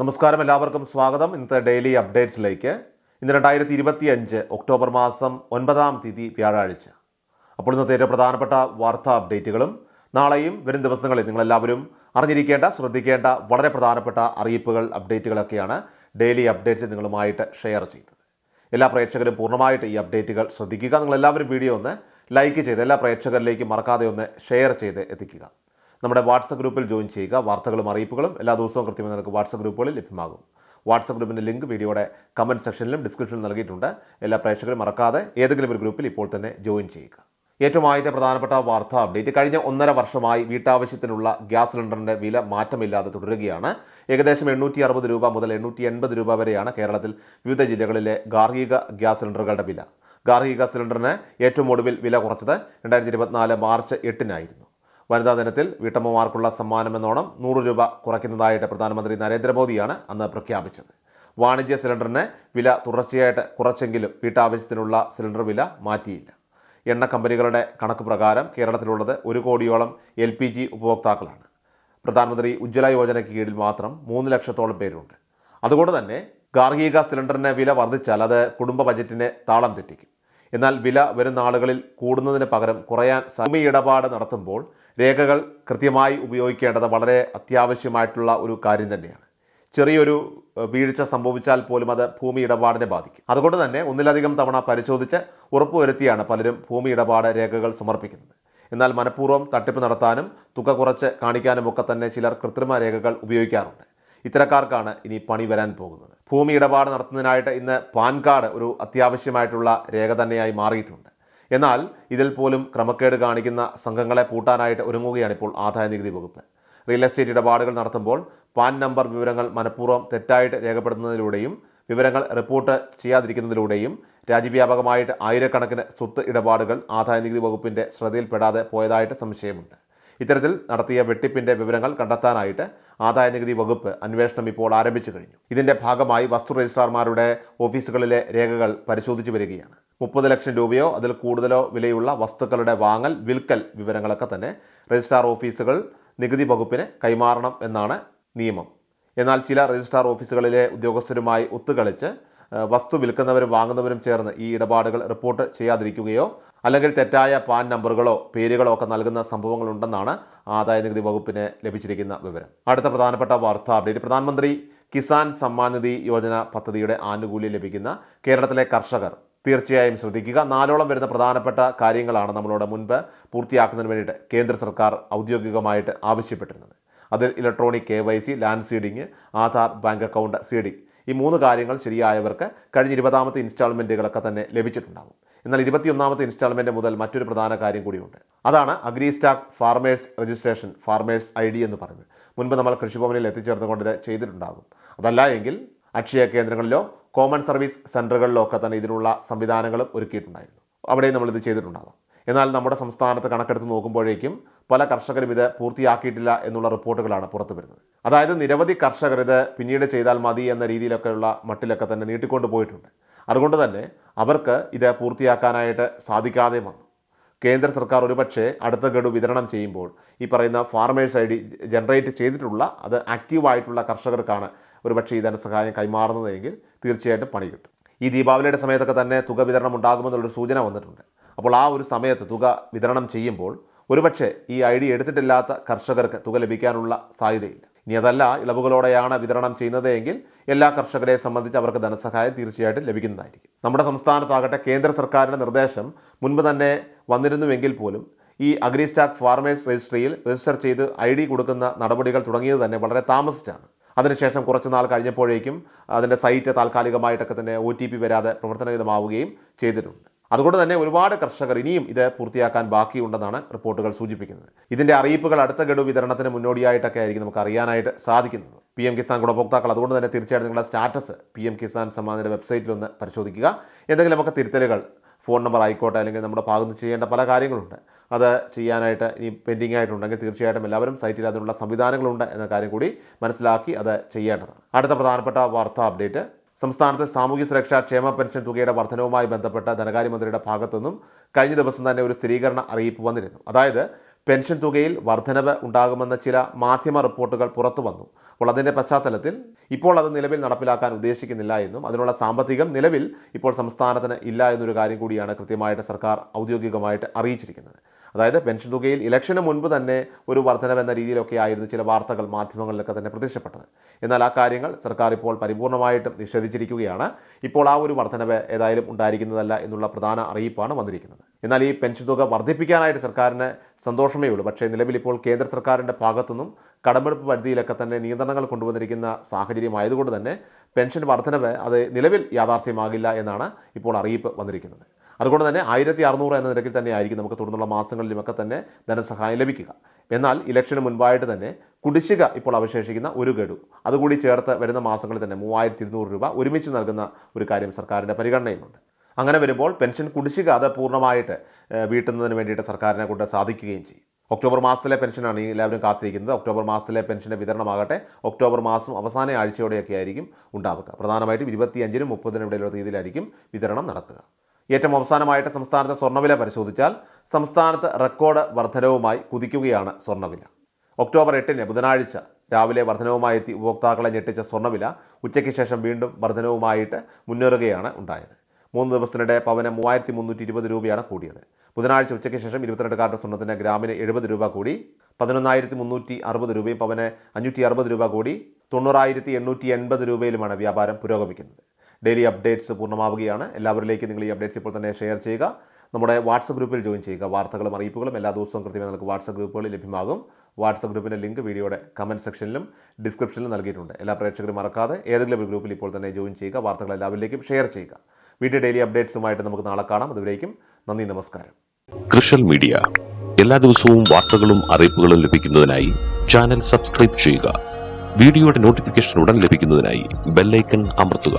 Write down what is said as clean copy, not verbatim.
നമസ്കാരം, എല്ലാവർക്കും സ്വാഗതം. ഇന്നത്തെ ഡെയിലി അപ്ഡേറ്റ്സിലേക്ക്. ഇന്ന് 2025 ഒക്ടോബർ മാസം 9-ാം തീയതി വ്യാഴാഴ്ച. അപ്പോൾ ഇന്നത്തെ ഏറ്റവും പ്രധാനപ്പെട്ട വാർത്താ അപ്ഡേറ്റുകളും നാളെയും വരും ദിവസങ്ങളിൽ നിങ്ങളെല്ലാവരും അറിഞ്ഞിരിക്കേണ്ട, ശ്രദ്ധിക്കേണ്ട വളരെ പ്രധാനപ്പെട്ട അറിയിപ്പുകൾ, അപ്ഡേറ്റുകളൊക്കെയാണ് ഡെയിലി അപ്ഡേറ്റ്സ് നിങ്ങളുമായിട്ട് ഷെയർ ചെയ്യുന്നത്. എല്ലാ പ്രേക്ഷകരും പൂർണ്ണമായിട്ട് ഈ അപ്ഡേറ്റുകൾ ശ്രദ്ധിക്കുക. നിങ്ങളെല്ലാവരും വീഡിയോ ഒന്ന് ലൈക്ക് ചെയ്ത് എല്ലാ പ്രേക്ഷകരിലേക്കും മറക്കാതെ ഒന്ന് ഷെയർ ചെയ്ത് എത്തിക്കുക. നമ്മുടെ വാട്സപ്പ് ഗ്രൂപ്പിൽ ജോയിൻ ചെയ്യുക. വാർത്തകളും അറിയിപ്പുകളും എല്ലാ ദിവസവും കൃത്യമായി നിങ്ങൾക്ക് വാട്സപ്പ് ഗ്രൂപ്പുകളിൽ ലഭ്യമാകും. വാട്സപ്പ് ഗ്രൂപ്പിൻ്റെ ലിങ്ക് വീഡിയോയുടെ കമൻറ്റ് സെക്ഷനിലും ഡിസ്ക്രിപ്ഷനിലും നൽകിയിട്ടുണ്ട്. എല്ലാ പ്രേക്ഷകരും മറക്കാതെ ഏതെങ്കിലും ഒരു ഗ്രൂപ്പിൽ ഇപ്പോൾ തന്നെ ജോയിൻ ചെയ്യുക. ഏറ്റവും ആദ്യത്തെ പ്രധാനപ്പെട്ട വാർത്താ അപ്ഡേറ്റ്. കഴിഞ്ഞ 1.5 വർഷമായി വീട്ടാവശ്യത്തിനുള്ള ഗ്യാസ് സിലിണ്ടറിൻ്റെ വില മാറ്റമില്ലാതെ തുടരുകയാണ്. ഏകദേശം 860 രൂപ മുതൽ 880 രൂപ വരെയാണ് കേരളത്തിൽ വിവിധ ജില്ലകളിലെ ഗാർഹിക ഗ്യാസ് സിലിണ്ടറുകളുടെ വില. ഗാർഹിക സിലിണ്ടറിന് ഏറ്റവും ഒടുവിൽ വില കുറച്ചത് 2024 മാർച്ച് 8-നായിരുന്നു. വനിതാ ദിനത്തിൽ വീട്ടമ്മമാർക്കുള്ള സമ്മാനമെന്നോണം 100 രൂപ കുറയ്ക്കുന്നതായിട്ട് പ്രധാനമന്ത്രി നരേന്ദ്രമോദിയാണ് അന്ന് പ്രഖ്യാപിച്ചത്. വാണിജ്യ സിലിണ്ടറിന് വില തുടർച്ചയായിട്ട് കുറച്ചെങ്കിലും വീട്ടാവശ്യത്തിനുള്ള സിലിണ്ടർ വില മാറ്റിയില്ല. എണ്ണ കമ്പനികളുടെ കണക്ക് പ്രകാരം കേരളത്തിലുള്ളത് 1 കോടിയോളം LPG ഉപഭോക്താക്കളാണ്. പ്രധാനമന്ത്രി ഉജ്ജ്വല യോജനയ്ക്ക് കീഴിൽ മാത്രം 3 ലക്ഷത്തോളം പേരുണ്ട്. അതുകൊണ്ട് തന്നെ ഗാർഹിക സിലിണ്ടറിന് വില വർദ്ധിച്ചാൽ അത് കുടുംബ ബജറ്റിനെ താളം തെറ്റിക്കും. എന്നാൽ വില വരും നാളുകളിൽ കൂടുന്നതിന് പകരം കുറയാൻ ഭൂമി ഇടപാട് നടത്തുമ്പോൾ രേഖകൾ കൃത്യമായി ഉപയോഗിക്കേണ്ടത് വളരെ അത്യാവശ്യമായിട്ടുള്ള ഒരു കാര്യം തന്നെയാണ്. ചെറിയൊരു വീഴ്ച സംഭവിച്ചാൽ പോലും അത് ഭൂമി ഇടപാടിനെ ബാധിക്കും. അതുകൊണ്ട് തന്നെ ഒന്നിലധികം തവണ പരിശോധിച്ച് ഉറപ്പുവരുത്തിയാണ് പലരും ഭൂമി ഇടപാട് രേഖകൾ സമർപ്പിക്കുന്നത്. എന്നാൽ മനഃപൂർവ്വം തട്ടിപ്പ് നടത്താനും തുക കുറച്ച് കാണിക്കാനുമൊക്കെ തന്നെ ചിലർ കൃത്രിമ രേഖകൾ ഉപയോഗിക്കാറുണ്ട്. ഇത്തരക്കാർക്കാണ് ഇനി പണി വരാൻ പോകുന്നത്. ഭൂമി ഇടപാട് നടത്തുന്നതിനായിട്ട് ഇന്ന് പാൻ കാർഡ് ഒരു അത്യാവശ്യമായിട്ടുള്ള രേഖ തന്നെയായി മാറിയിട്ടുണ്ട്. എന്നാൽ ഇതിൽ പോലും ക്രമക്കേട് കാണിക്കുന്ന സംഘങ്ങളെ പൂട്ടാനായിട്ട് ഒരുങ്ങുകയാണ് ഇപ്പോൾ ആദായനികുതി വകുപ്പ്. റിയൽ എസ്റ്റേറ്റ് ഇടപാടുകൾ നടത്തുമ്പോൾ പാൻ നമ്പർ വിവരങ്ങൾ മനഃപൂർവ്വം തെറ്റായിട്ട് രേഖപ്പെടുത്തുന്നതിലൂടെയും വിവരങ്ങൾ റിപ്പോർട്ട് ചെയ്യാതിരിക്കുന്നതിലൂടെയും രാജ്യവ്യാപകമായിട്ട് ആയിരക്കണക്കിന് സ്വത്ത് ഇടപാടുകൾ ആദായനികുതി വകുപ്പിൻ്റെ ശ്രദ്ധയിൽപ്പെടാതെ പോയതായിട്ട് സംശയമുണ്ട്. ഇത്തരത്തിൽ നടത്തിയ വെട്ടിപ്പിൻ്റെ വിവരങ്ങൾ കണ്ടെത്താനായിട്ട് ആദായനികുതി വകുപ്പ് അന്വേഷണം ഇപ്പോൾ ആരംഭിച്ചു കഴിഞ്ഞു. ഇതിൻ്റെ ഭാഗമായി വസ്തു രജിസ്ട്രാർമാരുടെ ഓഫീസുകളിലെ രേഖകൾ പരിശോധിച്ചു വരികയാണ്. 30 ലക്ഷം രൂപയോ അതിൽ കൂടുതലോ വിലയുള്ള വസ്തുക്കളുടെ വാങ്ങൽ, വിൽക്കൽ വിവരങ്ങളൊക്കെ തന്നെ രജിസ്ട്രാർ ഓഫീസുകൾ നികുതി വകുപ്പിന് കൈമാറണം എന്നാണ് നിയമം. എന്നാൽ ചില രജിസ്ട്രാർ ഓഫീസുകളിലെ ഉദ്യോഗസ്ഥരുമായി ഒത്തുകളിച്ച് വസ്തു വിൽക്കുന്നവരും വാങ്ങുന്നവരും ചേർന്ന് ഈ ഇടപാടുകൾ റിപ്പോർട്ട് ചെയ്യാതിരിക്കുകയോ അല്ലെങ്കിൽ തെറ്റായ പാൻ നമ്പറുകളോ പേരുകളോ ഒക്കെ നൽകുന്ന സംഭവങ്ങളുണ്ടെന്നാണ് ആദായനികുതി വകുപ്പിന് ലഭിച്ചിരിക്കുന്ന വിവരം. അടുത്ത പ്രധാനപ്പെട്ട വാർത്താ അപ്ഡേറ്റ്. പ്രധാനമന്ത്രി കിസാൻ സമ്മാൻ നിധി യോജന പദ്ധതിയുടെ ആനുകൂല്യം ലഭിക്കുന്ന കേരളത്തിലെ കർഷകർ തീർച്ചയായും ശ്രദ്ധിക്കുക. 4ഓളം വരുന്ന പ്രധാനപ്പെട്ട കാര്യങ്ങളാണ് നമ്മളോട് മുൻപ് പൂർത്തിയാക്കുന്നതിന് വേണ്ടിയിട്ട് കേന്ദ്ര സർക്കാർ ഔദ്യോഗികമായിട്ട് ആവശ്യപ്പെട്ടിരുന്നത്. അതിൽ electronic KYC, land seeding, Aadhaar, bank account seeding, ഈ 3 കാര്യങ്ങൾ ശരിയായവർക്ക് കഴിഞ്ഞ 20ാമത്തെ ഇൻസ്റ്റാൾമെൻറ്റുകളൊക്കെ തന്നെ ലഭിച്ചിട്ടുണ്ടാകും. എന്നാൽ 21ാമത്തെ ഇൻസ്റ്റാൾമെൻറ്റ് മുതൽ മറ്റൊരു പ്രധാന കാര്യം കൂടിയുണ്ട്. അതാണ് AgriStack farmers registration, farmers ID എന്ന് പറയുന്നത്. മുൻപ് നമ്മൾ കൃഷിഭവനിൽ എത്തിച്ചേർന്നുകൊണ്ട് ഇത് ചെയ്തിട്ടുണ്ടാകും. അതല്ല എങ്കിൽ അക്ഷയ കേന്ദ്രങ്ങളിലോ കോമൺ സർവീസ് സെൻറ്ററുകളിലോ ഒക്കെ തന്നെ ഇതിനുള്ള സംവിധാനങ്ങളും ഒരുക്കിയിട്ടുണ്ടായിരുന്നു. അവിടെയും നമ്മളിത് ചെയ്തിട്ടുണ്ടാകും. എന്നാൽ നമ്മുടെ സംസ്ഥാനത്ത് കണക്കെടുത്ത് നോക്കുമ്പോഴേക്കും പല കർഷകരും ഇത് പൂർത്തിയാക്കിയിട്ടില്ല എന്നുള്ള റിപ്പോർട്ടുകളാണ് പുറത്തു വരുന്നത്. അതായത് നിരവധി കർഷകർ ഇത് പിന്നീട് ചെയ്താൽ മതി എന്ന രീതിയിലൊക്കെയുള്ള മട്ടിലൊക്കെ തന്നെ നീട്ടിക്കൊണ്ട് പോയിട്ടുണ്ട്. അതുകൊണ്ട് തന്നെ അവർക്ക് ഇത് പൂർത്തിയാക്കാനായിട്ട് സാധിക്കാതെ വന്നു. കേന്ദ്ര സർക്കാർ ഒരുപക്ഷെ അടുത്ത ഗഡു വിതരണം ചെയ്യുമ്പോൾ ഈ പറയുന്ന ഫാർമേഴ്സ് ID ജനറേറ്റ് ചെയ്തിട്ടുള്ള അത് ആക്റ്റീവായിട്ടുള്ള കർഷകർക്കാണ് ഒരുപക്ഷെ ഈ ധനസഹായം കൈമാറുന്നതെങ്കിൽ തീർച്ചയായിട്ടും പണി കിട്ടും. ഈ ദീപാവലിയുടെ സമയത്തൊക്കെ തന്നെ തുക വിതരണം ഉണ്ടാകുമെന്നുള്ളൊരു സൂചന വന്നിട്ടുണ്ട്. അപ്പോൾ ആ ഒരു സമയത്ത് തുക വിതരണം ചെയ്യുമ്പോൾ ഒരുപക്ഷെ ഈ ID എടുത്തിട്ടില്ലാത്ത കർഷകർക്ക് തുക ലഭിക്കാനുള്ള സാധ്യതയില്ല. ഇനി അതല്ല ഇളവുകളോടെയാണ് വിതരണം ചെയ്യുന്നതെങ്കിൽ എല്ലാ കർഷകരെ സംബന്ധിച്ച് അവർക്ക് ധനസഹായം തീർച്ചയായിട്ടും ലഭിക്കുന്നതായിരിക്കും. നമ്മുടെ സംസ്ഥാനത്താകട്ടെ കേന്ദ്ര സർക്കാരിൻ്റെ നിർദ്ദേശം മുൻപ് തന്നെ വന്നിരുന്നുവെങ്കിൽ പോലും ഈ അഗ്രിസ്റ്റാക്ക് ഫാർമേഴ്സ് രജിസ്ട്രിയിൽ രജിസ്റ്റർ ചെയ്ത് ID കൊടുക്കുന്ന നടപടികൾ തുടങ്ങിയത് തന്നെ വളരെ താമസിച്ചാണ്. അതിനുശേഷം കുറച്ച് നാൾ കഴിഞ്ഞപ്പോഴേക്കും അതിൻ്റെ സൈറ്റ് താൽക്കാലികമായിട്ടൊക്കെ തന്നെ OTP വരാതെ പ്രവർത്തനരഹിതമാവുകയും ചെയ്തിട്ടുണ്ട്. അതുകൊണ്ട് തന്നെ ഒരുപാട് കർഷകർ ഇനിയും ഇത് പൂർത്തിയാക്കാൻ ബാക്കിയുണ്ടെന്നാണ് റിപ്പോർട്ടുകൾ സൂചിപ്പിക്കുന്നത്. ഇതിൻ്റെ അറിയിപ്പുകൾ അടുത്ത ഗഡു വിതരണത്തിന് മുന്നോടിയായിട്ടൊക്കെ ആയിരിക്കും നമുക്ക് അറിയാനായിട്ട് സാധിക്കുന്നത്. PM കിസാൻ ഗുണഭോക്താക്കൾ അതുകൊണ്ട് തന്നെ തീർച്ചയായിട്ടും നിങ്ങളുടെ സ്റ്റാറ്റസ് PM കിസാൻ സമ്മാനിൻ്റെ വെബ്സൈറ്റിലൊന്ന് പരിശോധിക്കുക. എന്തെങ്കിലും നമുക്ക് തിരുത്തലുകൾ, ഫോൺ നമ്പർ ആയിക്കോട്ടെ, അല്ലെങ്കിൽ നമ്മുടെ ഭാഗത്ത് ചെയ്യേണ്ട പല കാര്യങ്ങളുണ്ട്, അത് ചെയ്യാനായിട്ട് ഇനി പെൻഡിങ് ആയിട്ടുണ്ടെങ്കിൽ തീർച്ചയായിട്ടും എല്ലാവരും സൈറ്റിൽ അതിനുള്ള സംവിധാനങ്ങളുണ്ട് എന്ന കാര്യം കൂടി മനസ്സിലാക്കി അത് ചെയ്യേണ്ടതാണ്. അടുത്ത പ്രധാനപ്പെട്ട വാർത്താ അപ്ഡേറ്റ്. സംസ്ഥാനത്ത് സാമൂഹ്യ സുരക്ഷാ ക്ഷേമ പെൻഷൻ തുകയുടെ വർധനവുമായി ബന്ധപ്പെട്ട ധനകാര്യമന്ത്രിയുടെ ഭാഗത്തുനിന്നും കഴിഞ്ഞ ദിവസം തന്നെ ഒരു സ്ഥിരീകരണ അറിയിപ്പ് വന്നിരുന്നു. അതായത് പെൻഷൻ തുകയിൽ വർധനവ് ഉണ്ടാകുമെന്ന ചില മാധ്യമ റിപ്പോർട്ടുകൾ പുറത്തു വന്നു. അപ്പോൾ അതിൻ്റെ പശ്ചാത്തലത്തിൽ ഇപ്പോൾ അത് നിലവിൽ നടപ്പിലാക്കാൻ ഉദ്ദേശിക്കുന്നില്ല എന്നും അതിനുള്ള സാമ്പത്തികം നിലവിൽ ഇപ്പോൾ സംസ്ഥാനത്തിന് ഇല്ല എന്നൊരു കാര്യം കൂടിയാണ് കൃത്യമായിട്ട് സർക്കാർ ഔദ്യോഗികമായിട്ട് അറിയിച്ചിരിക്കുന്നത്. അതായത് പെൻഷൻ തുകയിൽ ഇലക്ഷന് മുൻപ് തന്നെ ഒരു വർധനവെന്ന രീതിയിലൊക്കെ ആയിരുന്നു ചില വാർത്തകൾ മാധ്യമങ്ങളിലൊക്കെ തന്നെ പ്രത്യക്ഷപ്പെട്ടത്. എന്നാൽ ആ കാര്യങ്ങൾ സർക്കാർ ഇപ്പോൾ പരിപൂർണമായിട്ടും നിഷേധിച്ചിരിക്കുകയാണ്. ഇപ്പോൾ ആ ഒരു വർധനവ് ഏതായാലും ഉണ്ടായിരിക്കുന്നതല്ല എന്നുള്ള പ്രധാന അറിയിപ്പാണ് വന്നിരിക്കുന്നത്. എന്നാൽ ഈ പെൻഷൻ തുക വർദ്ധിപ്പിക്കാനായിട്ട് സർക്കാരിന് സന്തോഷമേ ഉള്ളൂ. പക്ഷേ നിലവിൽ ഇപ്പോൾ കേന്ദ്ര സർക്കാരിൻ്റെ ഭാഗത്തുനിന്നും കടമെടുപ്പ് പരിധിയിലൊക്കെ തന്നെ നിയന്ത്രണങ്ങൾ കൊണ്ടുവന്നിരിക്കുന്ന സാഹചര്യമായതുകൊണ്ട് തന്നെ പെൻഷൻ വർധനവ് അത് നിലവിൽ യാഥാർത്ഥ്യമാകില്ല എന്നാണ് ഇപ്പോൾ അറിയിപ്പ് വന്നിരിക്കുന്നത്. അതുകൊണ്ട് തന്നെ 1600 എന്ന നിരക്കിൽ തന്നെ ആയിരിക്കും നമുക്ക് തുടർന്നുള്ള മാസങ്ങളിലുമൊക്കെ തന്നെ ധനസഹായം ലഭിക്കുക. എന്നാൽ ഇലക്ഷന് മുൻപായിട്ട് തന്നെ കുടിശ്ശിക ഇപ്പോൾ അവശേഷിക്കുന്ന ഒരു ഗഡു അതുകൂടി ചേർത്ത് വരുന്ന മാസങ്ങളിൽ തന്നെ 3200 രൂപ ഒരുമിച്ച് നൽകുന്ന ഒരു കാര്യം സർക്കാരിൻ്റെ പരിഗണനയിലുണ്ട്. അങ്ങനെ വരുമ്പോൾ പെൻഷൻ കുടിശ്ശിക അത് പൂർണ്ണമായിട്ട് വീട്ടുന്നതിന് വേണ്ടിയിട്ട് സർക്കാരിനെ കൊണ്ട് സാധിക്കുകയും ചെയ്യും. ഒക്ടോബർ മാസത്തിലെ പെൻഷനാണ് ഈ എല്ലാവരും കാത്തിരിക്കുന്നത്. ഒക്ടോബർ മാസത്തിലെ പെൻഷൻ്റെ വിതരണമാകട്ടെ ഒക്ടോബർ മാസം അവസാന ആഴ്ചയോടെയൊക്കെ ആയിരിക്കും ഉണ്ടാവുക. പ്രധാനമായിട്ടും 25-നും 30-നും ഇടയിലുള്ള തീയതിയിലായിരിക്കും വിതരണം നടക്കുക. ഏറ്റവും അവസാനമായിട്ട് സംസ്ഥാനത്തെ സ്വർണ്ണവില പരിശോധിച്ചാൽ സംസ്ഥാനത്ത് റെക്കോർഡ് വർധനവുമായി കുതിക്കുകയാണ് സ്വർണ്ണവില. ഒക്ടോബർ 8 ബുധനാഴ്ച രാവിലെ വർധനവുമായി എത്തി ഉപഭോക്താക്കളെ ഞെട്ടിച്ച സ്വർണ്ണവില ഉച്ചയ്ക്ക് ശേഷം വീണ്ടും വർധനവുമായിട്ട് മുന്നേറുകയാണ് ഉണ്ടായത്. 3 ദിവസത്തിനിടെ പവന് 3320 രൂപയാണ് കൂടിയത്. ബുധനാഴ്ച ഉച്ചയ്ക്ക് ശേഷം 22 കാരറ്റ് സ്വർണ്ണത്തിന് ഗ്രാമിന് 70 രൂപ കൂടി 11,360 രൂപയും പവന് 560 രൂപ കൂടി 90,880 രൂപയിലുമാണ് വ്യാപാരം പുരോഗമിക്കുന്നത്. ഡെയിലി അപ്ഡേറ്റ്സ് പൂർണ്ണമാവുകയാണ്. എല്ലാവരിലേക്കും നിങ്ങൾ ഈ അപ്ഡേറ്റ്സ് ഇപ്പോൾ തന്നെ ഷെയർ ചെയ്യുക. നമ്മുടെ വാട്സപ്പ് ഗ്രൂപ്പിൽ ജോയിൻ ചെയ്യുക. വാർത്തകളും അറിയിപ്പുകളും എല്ലാ ദിവസവും കൃത്യമായി നമുക്ക് വാട്സപ്പ് ഗ്രൂപ്പുകളിൽ ലഭ്യമാകും. വാട്സപ്പ് ഗ്രൂപ്പിൻ്റെ ലിങ്ക് വീഡിയോയുടെ കമൻറ്റ് സെക്ഷനിലും ഡിസ്ക്രിപ്ഷനിലും നൽകിയിട്ടുണ്ട്. എല്ലാ പ്രേക്ഷകരും മറക്കാതെ ഏതെങ്കിലും ഒരു ഗ്രൂപ്പിൽ ഇപ്പോൾ തന്നെ ജോയിൻ ചെയ്യുക. വാർത്തകൾ എല്ലാവരിലേക്കും ഷെയർ ചെയ്യുക. വീഡിയോ ഡെയിലി അപ്ഡേറ്റ്സുമായിട്ട് നമുക്ക് നാളെ കാണാം. അതുവരേക്കും നന്ദി, നമസ്കാരം. കൃഷൽ മീഡിയ എല്ലാ ദിവസവും വാർത്തകളും അറിയിപ്പുകളും ലഭിക്കുന്നതിനായി ചാനൽ സബ്സ്ക്രൈബ് ചെയ്യുക. വീഡിയോയുടെ നോട്ടിഫിക്കേഷൻ ഉടൻ ലഭിക്കുന്നതിനായി ബെല്ലൈക്കൺ അമർത്തുക.